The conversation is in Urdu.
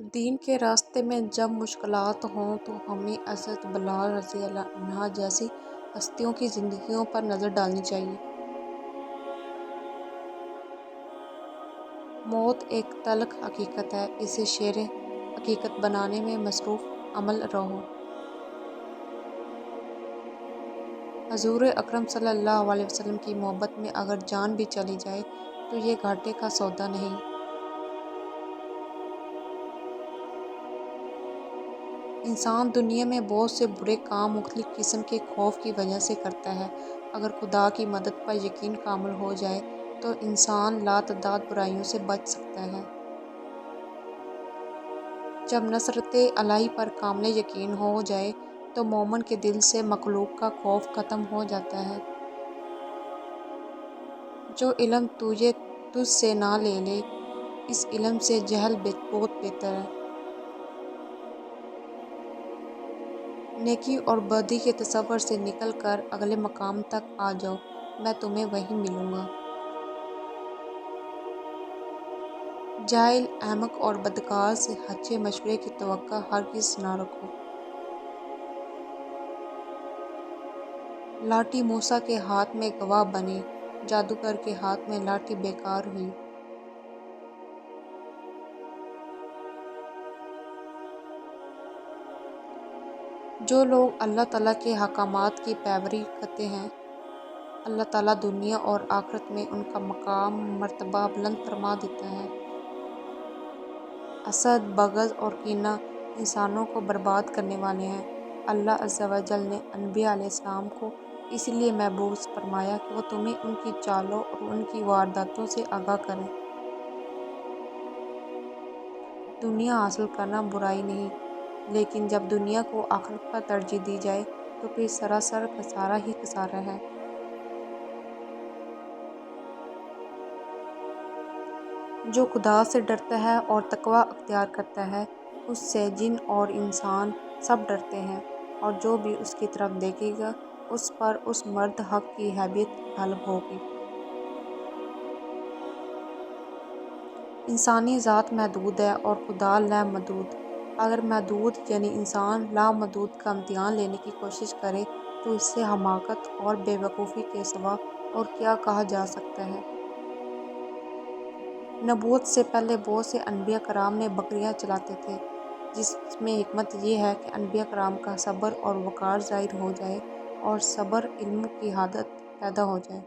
دین کے راستے میں جب مشکلات ہوں تو ہمیں حضرت بلال رضی اللہ عنہ جیسی ہستیوں کی زندگیوں پر نظر ڈالنی چاہیے۔ موت ایک تلخ حقیقت ہے، اسے شیر حقیقت بنانے میں مصروف عمل رہو۔ حضور اکرم صلی اللہ علیہ وسلم کی محبت میں اگر جان بھی چلی جائے تو یہ گھاٹے کا سودا نہیں۔ انسان دنیا میں بہت سے برے کام مختلف قسم کے خوف کی وجہ سے کرتا ہے۔ اگر خدا کی مدد پر یقین کامل ہو جائے تو انسان لاتعداد برائیوں سے بچ سکتا ہے۔ جب نصرت الہی پر کامل یقین ہو جائے تو مومن کے دل سے مخلوق کا خوف ختم ہو جاتا ہے۔ جو علم تجھ سے نہ لے لے، اس علم سے جہل بہت بہتر ہے۔ نیکی اور بدی کے تصور سے نکل کر اگلے مقام تک آ جاؤ، میں تمہیں وہیں ملوں گا۔ جاہل، احمق اور بدکار سے اچھے مشورے کی توقع ہرگز نہ رکھو۔ لاٹھی موسیٰ کے ہاتھ میں گواہ بنی، جادوگر کے ہاتھ میں لاٹھی بیکار ہوئی۔ جو لوگ اللہ تعالیٰ کے احکامات کی پیروی کرتے ہیں، اللہ تعالیٰ دنیا اور آخرت میں ان کا مقام مرتبہ بلند فرما دیتا ہے۔ حسد، بغض اور کینہ انسانوں کو برباد کرنے والے ہیں۔ اللہ عز و جل نے انبیاء علیہ السلام کو اس لیے مبعوث فرمایا کہ وہ تمہیں ان کی چالوں اور ان کی وارداتوں سے آگاہ کریں۔ دنیا حاصل کرنا برائی نہیں، لیکن جب دنیا کو آخرت پر ترجیح دی جائے تو پھر سراسر خسارہ ہی خسارہ ہے۔ جو خدا سے ڈرتا ہے اور تقویٰ اختیار کرتا ہے، اس سے جن اور انسان سب ڈرتے ہیں، اور جو بھی اس کی طرف دیکھے گا اس پر اس مرد حق کی ہیبت غالب ہوگی۔ انسانی ذات محدود ہے اور خدا لامحدود۔ اگر محدود یعنی انسان لامحدود کا امتحان لینے کی کوشش کرے تو اس سے حماقت اور بے وقوفی کے سوا اور کیا کہا جا سکتا ہے۔ نبوت سے پہلے بہت سے انبیاء کرام نے بکریاں چلاتے تھے، جس میں حکمت یہ ہے کہ انبیاء کرام کا صبر اور وقار ظاہر ہو جائے اور صبر علم کی عادت پیدا ہو جائے۔